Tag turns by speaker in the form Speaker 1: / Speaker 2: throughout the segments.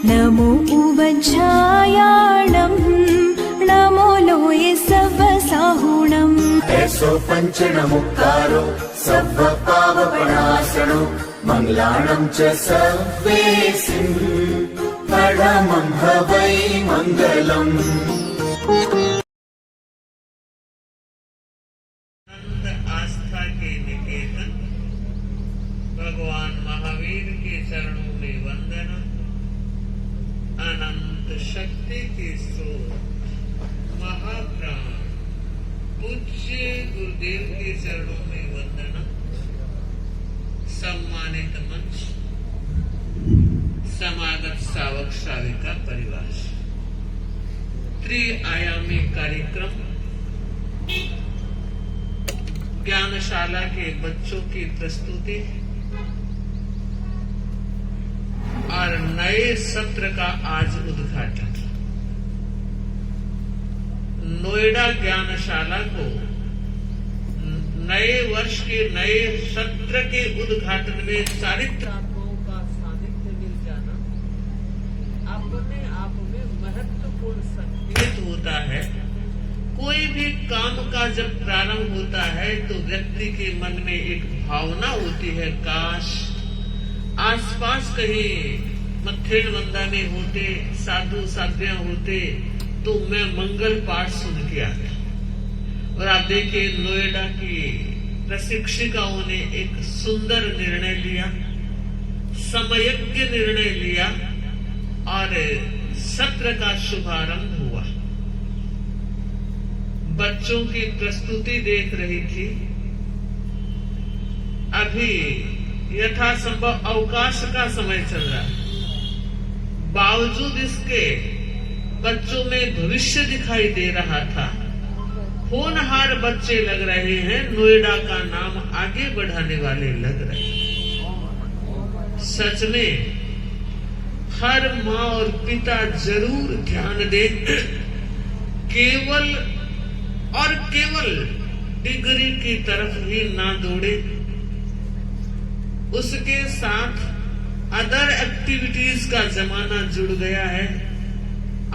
Speaker 1: नमो उवच्छायाणं नमो लोये सव्वसाहुणम्
Speaker 2: ऐसो पञ्चनमुक्कारो सव्वपावपणासनो मङ्गलानं च सव्वेसिं परमं हवै मङ्गलम्।
Speaker 3: आस्था के निकेतन भगवान महावीर के चरणों में वंदना, अनंत शक्ति के स्रोत महाप्राण पूज्य गुरुदेव के चरणों में वंदना, सम्मानित मंच, समागत सावक साविका परिवार, त्रिआयामी कार्यक्रम ज्ञानशाला के बच्चों की प्रस्तुति और नए सत्र का आज उद्घाटन। नोएडा ज्ञानशाला को नए वर्ष के नए सत्र के उद्घाटन में चारित्रात्माओं का सानिध्य मिल जाना अपने आप में महत्वपूर्ण संकेत होता है। कोई भी काम का जब प्रारंभ होता है तो व्यक्ति के मन में एक भावना होती है, काश आसपास कहीं मत्थेड़ मंदा में होते, साधु साध्वियां होते तो मैं मंगल पाठ सुन के आता। और आप देखिए नोएडा की प्रशिक्षिकाओं ने एक सुंदर निर्णय लिया, समयज्ञ निर्णय लिया और सत्र का शुभारंभ हुआ। बच्चों की प्रस्तुति देख रही थी। अभी यथासंभव अवकाश का समय चल रहा है, बावजूद इसके बच्चों में भविष्य दिखाई दे रहा था। होनहार बच्चे लग रहे हैं, नोएडा का नाम आगे बढ़ाने वाले लग रहे हैं। सच में हर माँ और पिता जरूर ध्यान दें, केवल डिग्री की तरफ ही ना दौड़े, उसके साथ अदर एक्टिविटीज का जमाना जुड़ गया है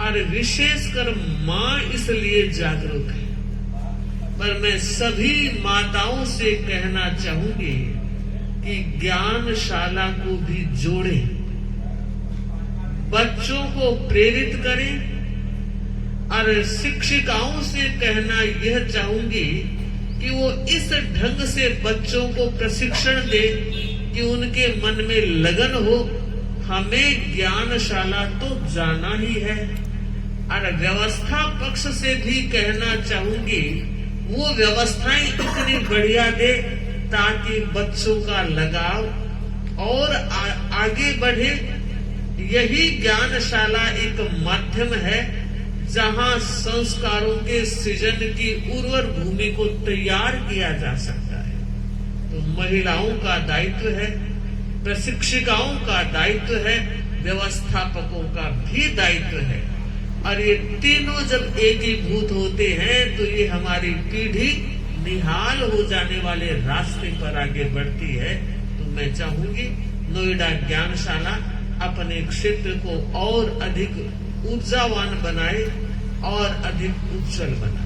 Speaker 3: और विशेषकर माँ इसलिए जागरूक है। पर मैं सभी माताओं से कहना चाहूंगी कि ज्ञानशाला को भी जोड़ें, बच्चों को प्रेरित करें और शिक्षिकाओं से कहना यह चाहूंगी कि वो इस ढंग से बच्चों को प्रशिक्षण दे कि उनके मन में लगन हो, हमें ज्ञानशाला तो जाना ही है। और व्यवस्था पक्ष से भी कहना चाहूंगी वो व्यवस्थाएं इतनी बढ़िया दे ताकि बच्चों का लगाव और आगे बढ़े। यही ज्ञानशाला एक माध्यम है जहां संस्कारों के सृजन की उर्वर भूमि को तैयार किया जा सकता है। तो महिलाओं का दायित्व है, प्रशिक्षिकाओं का दायित्व है, व्यवस्थापकों का भी दायित्व है। और ये तीनों जब एकीभूत होते हैं तो ये हमारी पीढ़ी निहाल हो जाने वाले रास्ते पर आगे बढ़ती है। तो मैं चाहूंगी नोएडा ज्ञानशाला अपने क्षेत्र को और अधिक ऊर्जावान बनाए और अधिक उज्जवल बनाए।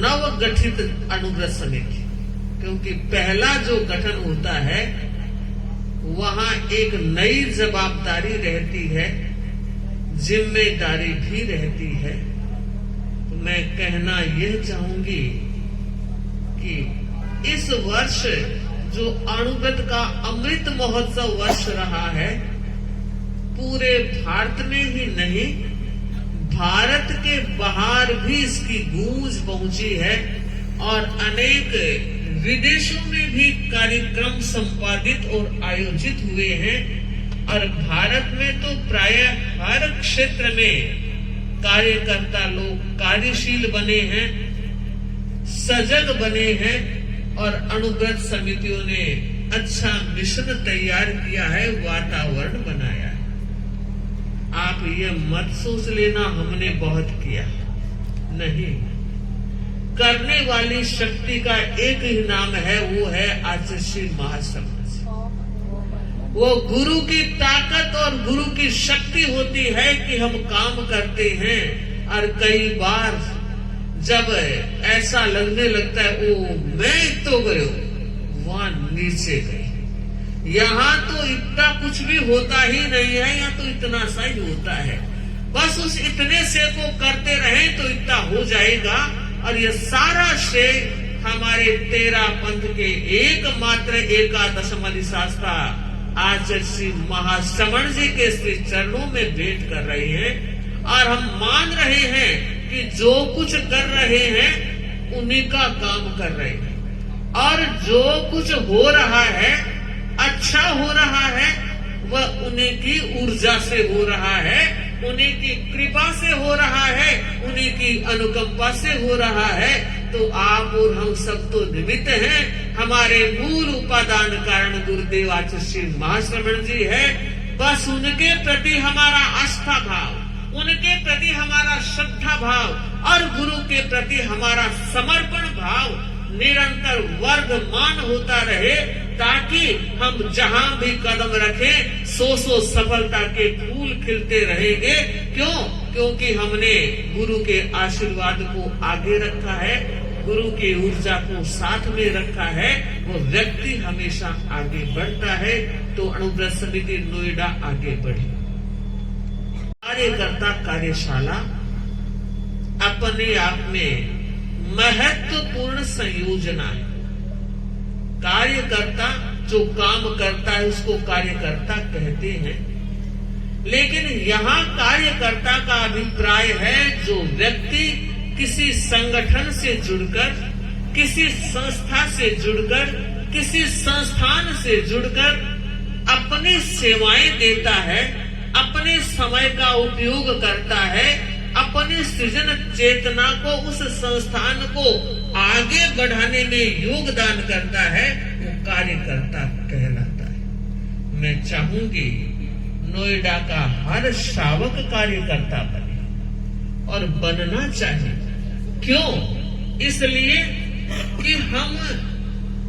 Speaker 3: नव गठित अनुग्रह समिति, क्योंकि पहला जो गठन होता है वहां एक नई जवाबदारी रहती है, जिम्मेदारी भी रहती है। तो मैं कहना यह चाहूंगी कि इस वर्ष जो अणुव्रत का अमृत महोत्सव वर्ष रहा है, पूरे भारत में ही नहीं भारत के बाहर भी इसकी गूंज पहुंची है और अनेक विदेशों में भी कार्यक्रम संपादित और आयोजित हुए हैं। और भारत में तो प्राय हर क्षेत्र में कार्यकर्ता लोग कार्यशील बने हैं, सजग बने हैं और अणुव्रत समितियों ने अच्छा मिशन तैयार किया है, वातावरण बनाया है। आप ये मत सोच लेना हमने बहुत किया, नहीं। करने वाली शक्ति का एक ही नाम है, वो है आचार्य महासमाज। वो गुरु की ताकत और गुरु की शक्ति होती है कि हम काम करते हैं। और कई बार जब ऐसा लगने लगता है ओ मैं तो गयो, वहां नीचे गए, यहाँ तो इतना कुछ भी होता ही नहीं है, यहाँ तो इतना सा ही होता है, बस उस इतने से को करते रहे तो इतना हो जाएगा। और ये सारा श्रेय हमारे 13 पंथ के एकमात्र एकादशम अधिशास्ता आचार्य श्री महाश्रवण जी के श्री चरणों में भेंट कर रहे हैं। और हम मान रहे हैं कि जो कुछ कर रहे हैं उन्हीं का काम कर रहे हैं, और जो कुछ हो रहा है अच्छा हो रहा है वह उन्हीं की ऊर्जा से हो रहा है, उन्हीं की कृपा से हो रहा है, उन्हीं की अनुकंपा से हो रहा है। तो आप और हम सब तो निमित्त हैं। हमारे मूल उपादान कारण गुरुदेव आचार्य श्री महाश्रवण जी है। बस उनके प्रति हमारा आस्था भाव, उनके प्रति हमारा श्रद्धा भाव और गुरु के प्रति हमारा समर्पण भाव निरंतर वर्धमान होता रहे, ताकि हम जहां भी कदम रखें सो सफलता के फूल खिलते रहेंगे। क्यों? क्योंकि हमने गुरु के आशीर्वाद को आगे रखा है, गुरु की ऊर्जा को साथ में रखा है, वो व्यक्ति हमेशा आगे बढ़ता है। तो अनुव्रत समिति नोएडा आगे बढ़ी। कार्यकर्ता कार्यशाला अपने आप में महत्वपूर्ण संयोजना है। कार्यकर्ता जो काम करता है उसको कार्यकर्ता कहते हैं, लेकिन यहाँ कार्यकर्ता का अभिप्राय है जो व्यक्ति किसी संगठन से जुड़कर, किसी संस्था से जुड़कर, किसी संस्थान से जुड़कर अपनी सेवाएं देता है, अपने समय का उपयोग करता है, अपनी सृजन चेतना को उस संस्थान को आगे बढ़ाने में योगदान करता है, वो कार्यकर्ता कहलाता है। मैं चाहूंगी नोएडा का हर श्रावक कार्यकर्ता बने और बनना चाहिए। क्यों? इसलिए कि हम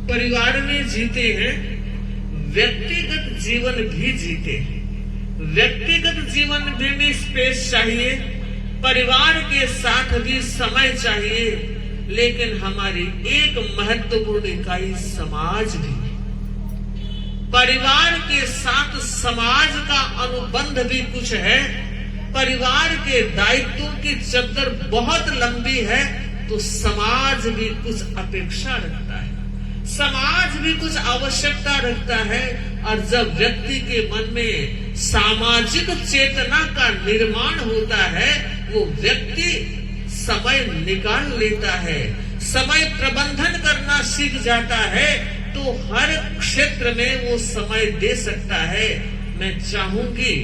Speaker 3: परिवार में जीते हैं, व्यक्तिगत जीवन भी जीते हैं। व्यक्तिगत जीवन में भी स्पेस चाहिए, परिवार के साथ भी समय चाहिए, लेकिन हमारी एक महत्वपूर्ण इकाई समाज भी है। परिवार के साथ समाज का अनुबंध भी कुछ है। परिवार के दायित्वों की चद्दर बहुत लंबी है, तो समाज भी कुछ अपेक्षा रखता है, समाज भी कुछ आवश्यकता रखता है। और जब व्यक्ति के मन में सामाजिक चेतना का निर्माण होता है, वो व्यक्ति समय निकाल लेता है, समय प्रबंधन करना सीख जाता है, तो हर क्षेत्र में वो समय दे सकता है। मैं चाहूंगी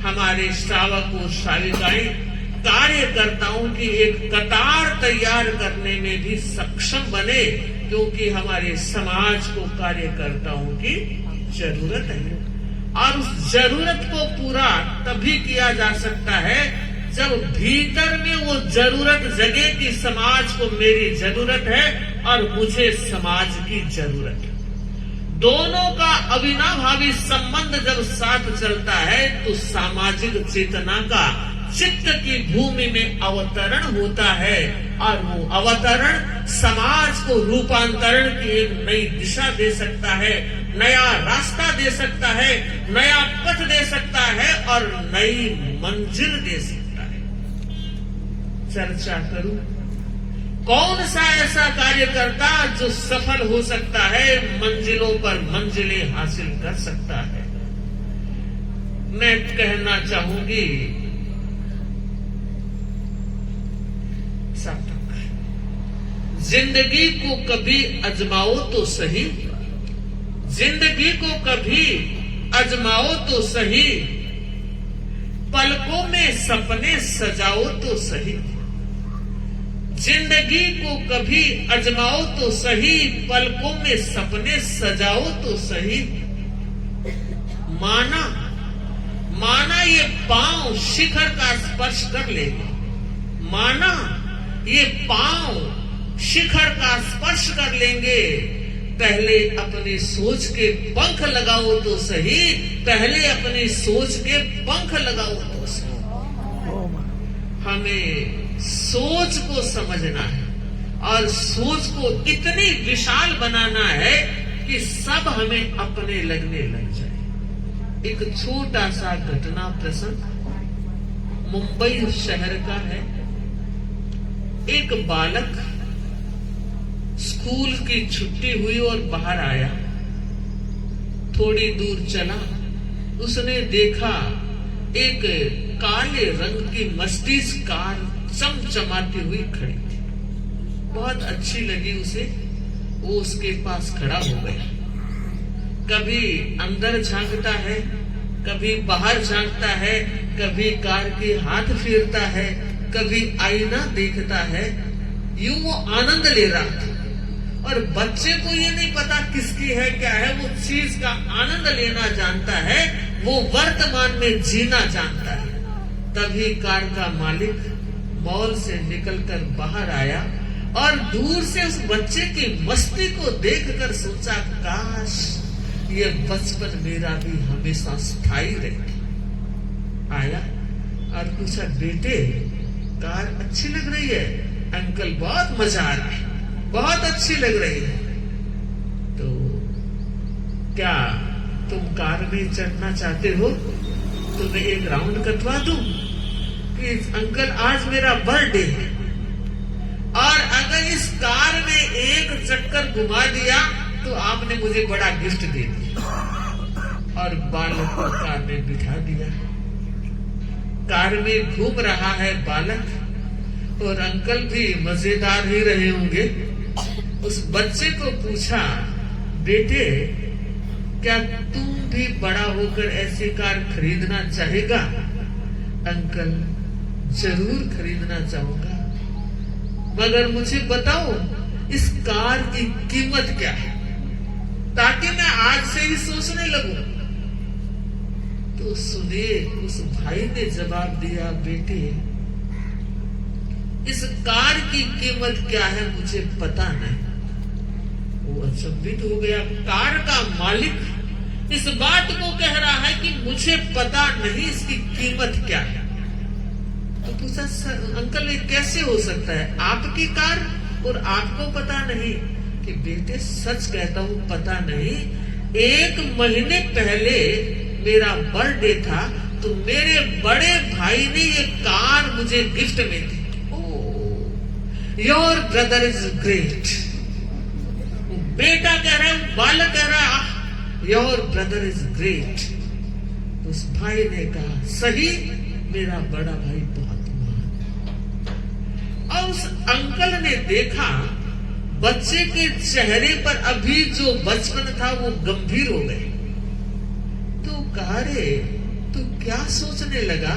Speaker 3: हमारे श्रावक और श्राविकाएं कार्यकर्ताओं की एक कतार तैयार करने में भी सक्षम बने, क्योंकि हमारे समाज को कार्यकर्ताओं की जरूरत है। और उस जरूरत को पूरा तभी किया जा सकता है जब भीतर में वो जरूरत जगे कि समाज को मेरी जरूरत है और मुझे समाज की जरूरत है। दोनों का अविनाभावी संबंध जब साथ चलता है तो सामाजिक चेतना का चित्त की भूमि में अवतरण होता है, और वो अवतरण समाज को रूपांतरण की एक नई दिशा दे सकता है, नया रास्ता दे सकता है, नया पथ दे सकता है और नई मंजिल दे सकता है। चर्चा करूं, कौन सा ऐसा कार्यकर्ता जो सफल हो सकता है, मंजिलों पर मंजिलें हासिल कर सकता है? मैं कहना चाहूंगी जिंदगी को कभी अजमाओ तो सही, जिंदगी को कभी अजमाओ तो सही, पलकों में सपने सजाओ तो सही। जिंदगी को कभी अजमाओ तो सही, पलकों में सपने सजाओ तो सही। माना ये पांव शिखर का स्पर्श कर लेगा, माना ये पांव शिखर का स्पर्श कर लेंगे, पहले अपनी सोच के पंख लगाओ तो सही, पहले अपनी सोच के पंख लगाओ तो सही। हमें सोच को समझना है और सोच को इतनी विशाल बनाना है कि सब हमें अपने लगने लग जाए। एक छोटा सा घटना प्रसंग मुंबई शहर का है। एक बालक स्कूल की छुट्टी हुई और बाहर आया। थोड़ी दूर चला, उसने देखा एक काले रंग की मर्सिडीज कार चमचमाती हुई खड़ी थी। बहुत अच्छी लगी उसे। वो उसके पास खड़ा हो गया। कभी अंदर झांकता है, कभी बाहर झांकता है, कभी कार के हाथ फेरता है, कभी आईना देखता है। यूं वो आनंद ले रहा था और बच्चे को ये नहीं पता किसकी है क्या है, वो चीज का आनंद लेना जानता है, वो वर्तमान में जीना जानता है। तभी कार का मालिक मॉल से निकलकर बाहर आया और दूर से उस बच्चे की मस्ती को देखकर सोचा, काश ये बचपन मेरा भी हमेशा स्थायी रहे। आया और पूछा, बेटे कार अच्छी लग रही है? अंकल बहुत मजा आ रहा है, बहुत अच्छी लग रही है। तो क्या तुम कार में चढ़ना चाहते हो? तुम्हें एक राउंड कटवा दूं? कि अंकल आज मेरा बर्थडे है और अगर इस कार में एक चक्कर घुमा दिया तो आपने मुझे बड़ा गिफ्ट दे दिया। और बालक को कार में बिठा दिया। कार में घूम रहा है बालक और अंकल भी मजेदार ही रहे होंगे। उस बच्चे को पूछा, बेटे क्या तुम भी बड़ा होकर ऐसी कार खरीदना चाहेगा? अंकल जरूर खरीदना चाहूंगा, मगर मुझे बताओ इस कार की कीमत क्या है, ताकि मैं आज से ही सोचने लगूं। तो सुने, उस भाई ने जवाब दिया, बेटे इस कार की कीमत क्या है मुझे पता नहीं। वो अचंभित हो गया। कार का मालिक इस बात को कह रहा है कि मुझे पता नहीं इसकी कीमत क्या है। तो पूछा, अंकल ये कैसे हो सकता है, आपकी कार और आपको पता नहीं? कि बेटे सच कहता हूं, पता नहीं। 1 महीने पहले मेरा बर्थडे था तो मेरे बड़े भाई ने ये कार मुझे गिफ्ट में दी। Your brother is great. बेटा कह रहा है, बालक कह रहा है, योर ब्रदर इज ग्रेट। उस भाई ने कहा, सही, मेरा बड़ा भाई बहुत महान। और उस अंकल ने देखा बच्चे के चेहरे पर अभी जो बचपन था वो गंभीर हो गए। तो कहा, रे तू क्या सोचने लगा?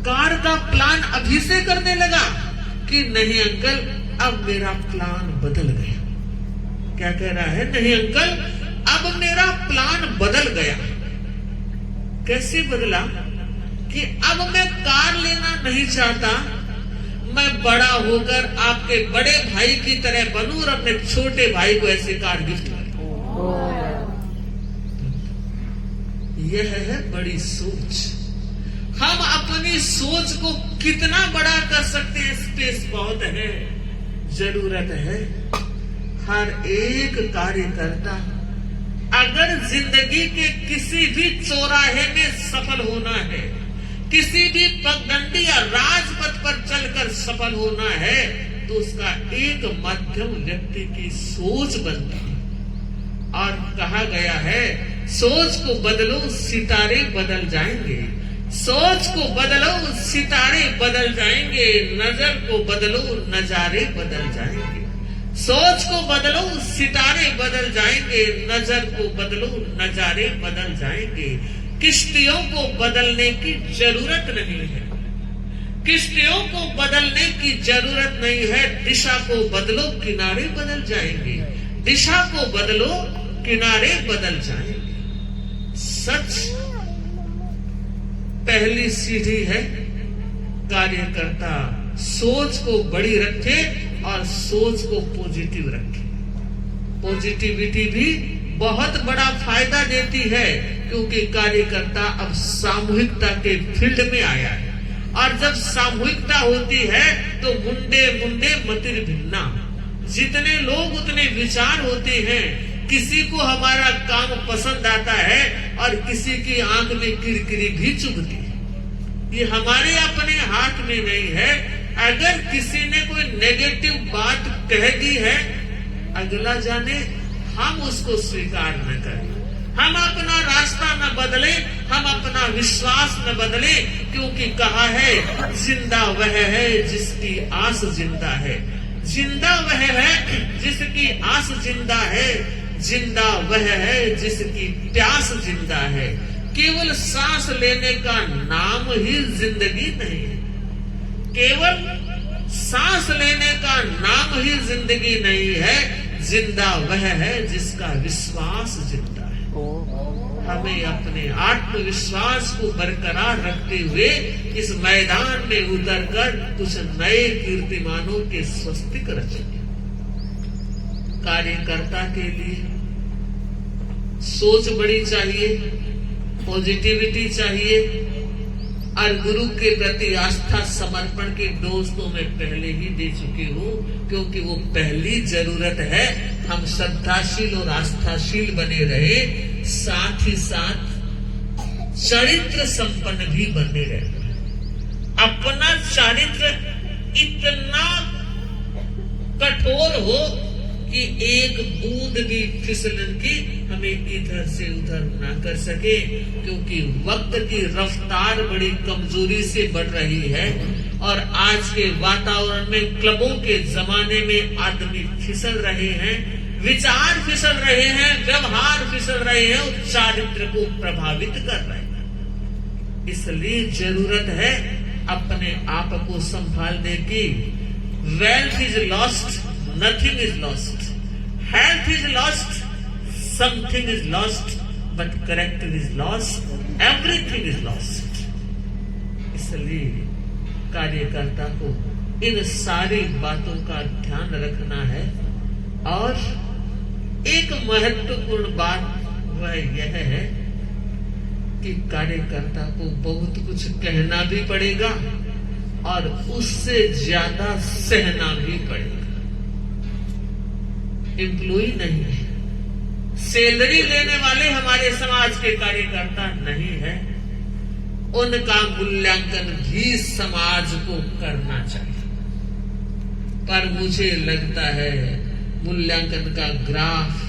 Speaker 3: कार का प्लान अभी से करने लगा? कि नहीं अंकल, अब मेरा प्लान बदल गया। क्या कह रहा है? नहीं अंकल, अब मेरा प्लान बदल गया। कैसे बदला? कि अब मैं कार लेना नहीं चाहता, मैं बड़ा होकर आपके बड़े भाई की तरह बनूं और अपने छोटे भाई को ऐसे कार गिफ्ट करूं। यह है बड़ी सोच। हम अपनी सोच को कितना बड़ा कर सकते हैं, स्पेस बहुत है। जरूरत है हर एक कार्यकर्ता अगर जिंदगी के किसी भी चौराहे में सफल होना है, किसी भी पगडंडी या राजपथ पर चलकर सफल होना है, तो उसका एक मध्यम व्यक्ति की सोच बनती है। और कहा गया है, सोच को बदलो सितारे बदल जाएंगे, सोच को बदलो सितारे बदल जाएंगे, नजर को बदलो नजारे बदल जाएंगे। सोच को बदलो सितारे बदल जाएंगे, नजर को बदलो नजारे बदल जाएंगे। किश्तियों को बदलने की जरूरत नहीं है, किश्तियों को बदलने की जरूरत नहीं है। दिशा को बदलो किनारे बदल जाएंगे, दिशा को बदलो किनारे बदल जाएंगे। सच पहली सीढ़ी है। कार्यकर्ता सोच को बड़ी रखे और सोच को पॉजिटिव रखे। पॉजिटिविटी भी बहुत बड़ा फायदा देती है, क्योंकि कार्यकर्ता अब सामूहिकता के फील्ड में आया है। और जब सामूहिकता होती है तो मुंडे मुंडे मतिर भिन्ना, जितने लोग उतने विचार होते हैं। किसी को हमारा काम पसंद आता है और किसी की आंख में किरकिरी भी चुभती है। ये हमारे अपने हाथ में नहीं है। अगर किसी ने कोई नेगेटिव बात कह दी है, अगला जाने हम उसको स्वीकार न करें, हम अपना रास्ता न बदले, हम अपना विश्वास न बदले, क्योंकि कहा है जिंदा वह है जिसकी आस जिंदा है, जिंदा वह है जिसकी आस जिंदा है, जिंदा वह है जिसकी प्यास जिंदा है। केवल सांस लेने का नाम ही जिंदगी नहीं है, केवल सांस लेने का नाम ही जिंदगी नहीं है, जिंदा वह है जिसका विश्वास जिंदा है। हमें अपने आत्मविश्वास को बरकरार रखते हुए इस मैदान में उतरकर कुछ नए कीर्तिमानों के स्वस्तिक रचेंगे। कार्यकर्ता के लिए सोच बड़ी चाहिए, पॉजिटिविटी चाहिए, और गुरु के प्रति आस्था समर्पण के डोज तो मैं पहले ही दे चुकी हूँ, क्योंकि वो पहली जरूरत है। हम श्रद्धाशील और आस्थाशील बने रहे, साथ ही साथ चरित्र संपन्न भी बने रहे। अपना चरित्र इतना कठोर हो कि एक बूंद भी फिसलन की हमें इधर से उधर ना कर सके, क्योंकि वक्त की रफ्तार बड़ी कमजोरी से बढ़ रही है। और आज के वातावरण में, क्लबों के जमाने में आदमी फिसल रहे हैं, विचार फिसल रहे हैं, व्यवहार फिसल रहे हैं और चारित्र को प्रभावित कर रहे हैं। इसलिए जरूरत है अपने आप को संभालने की। Wealth is lost, nothing is lost, health is lost, something is lost, but character is lost, everything is lost. इसलिए कार्यकर्ता को इन सारी बातों का ध्यान रखना है। और एक महत्वपूर्ण बात वह यह है कि कार्यकर्ता को बहुत कुछ कहना भी पड़ेगा और उससे ज्यादा सहना भी पड़ेगा। एम्प्लॉई नहीं है, सैलरी लेने वाले हमारे समाज के कार्यकर्ता नहीं है, उनका मूल्यांकन भी समाज को करना चाहिए। पर मुझे लगता है मूल्यांकन का ग्राफ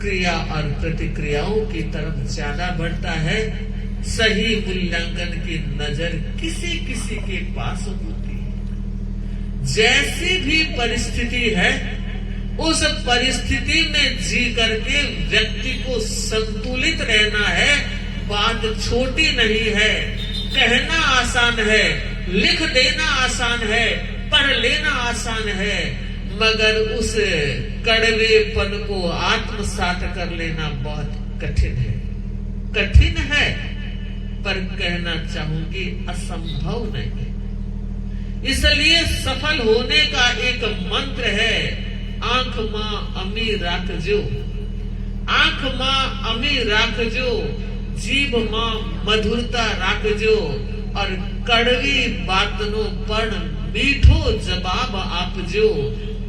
Speaker 3: क्रिया और प्रतिक्रियाओं की तरफ ज्यादा बढ़ता है। सही मूल्यांकन की नजर किसी किसी के पास होती है। जैसी भी परिस्थिति है, उस परिस्थिति में जी करके व्यक्ति को संतुलित रहना है। बात छोटी नहीं है, कहना आसान है, लिख देना आसान है, पढ़ लेना आसान है, मगर उस कड़वेपन को आत्मसात कर लेना बहुत कठिन है। कठिन है, पर कहना चाहूंगी असंभव नहीं। इसलिए सफल होने का एक मंत्र है, आंख मां अमी राखजो, आंख मां अमी राखजो, जीभ मां मधुरता राखजो, और कड़वी बातनो पण मीठो जवाब आपजो,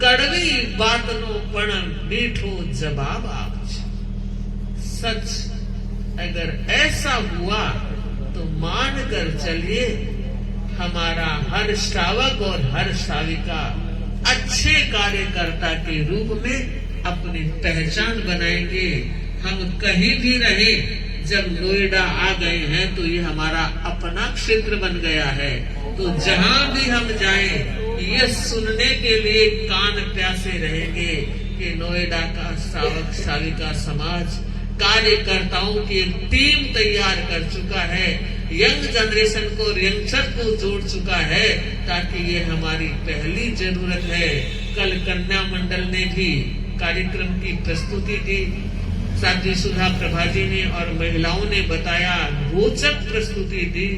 Speaker 3: कड़वी बातनो पण मीठो जवाब आपजो। सच अगर ऐसा हुआ तो मान कर चलिए, हमारा हर श्रावक और हर श्राविका अच्छे कार्यकर्ता के रूप में अपनी पहचान बनाएंगे। हम कहीं भी रहे, जब नोएडा आ गए हैं तो ये हमारा अपना क्षेत्र बन गया है। तो जहां भी हम जाएं, ये सुनने के लिए कान प्यासे रहेंगे कि नोएडा का श्रावक श्राविका समाज कार्यकर्ताओं की एक टीम तैयार कर चुका है, यंग जनरेशन को, यंगस्टर को जोड़ चुका है, ताकि ये हमारी पहली जरूरत है। कल कन्या मंडल ने भी कार्यक्रम की प्रस्तुति दी, साध्वी सुधा प्रभा जी ने और महिलाओं ने बताया, रोचक प्रस्तुति दी।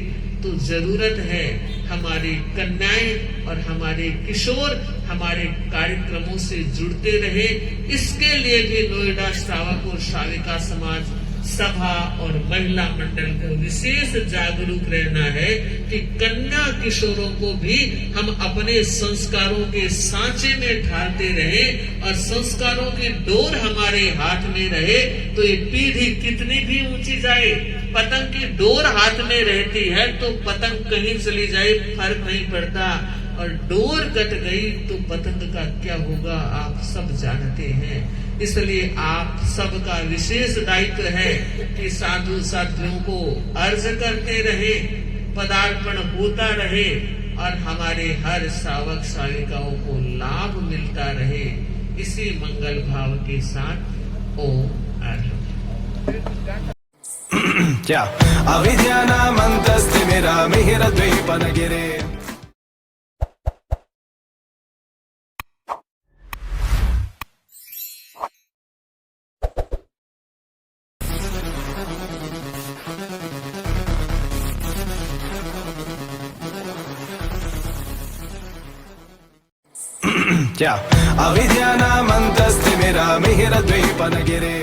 Speaker 3: तो जरूरत है हमारी कन्याएं और हमारे किशोर हमारे कार्यक्रमों से जुड़ते रहे। इसके लिए भी नोएडा श्रावक और श्राविका समाज सभा और महिला मंडल को विशेष जागरूक रहना है कि कन्या किशोरों को भी हम अपने संस्कारों के सांचे में ढालते रहे और संस्कारों की डोर हमारे हाथ में रहे तो ये पीढ़ी कितनी भी ऊंची जाए, पतंग की डोर हाथ में रहती है तो पतंग कहीं चली जाए फर्क नहीं पड़ता, और डोर कट गई तो पतंग का क्या होगा आप सब जानते हैं। इसलिए आप सबका विशेष दायित्व है कि साधु साध्वियों को अर्ज करते रहे, पदार्पण होता रहे और हमारे हर श्रावक श्राविकाओं को लाभ मिलता रहे। इसी मंगल भाव के साथ ओम
Speaker 4: क्या अविद्यानामन्तस्तिमिरा मिहिरद्वीपनगिरे। क्या अविद्यानामन्तस्तिमिरा मिहिरद्वीपनगिरे।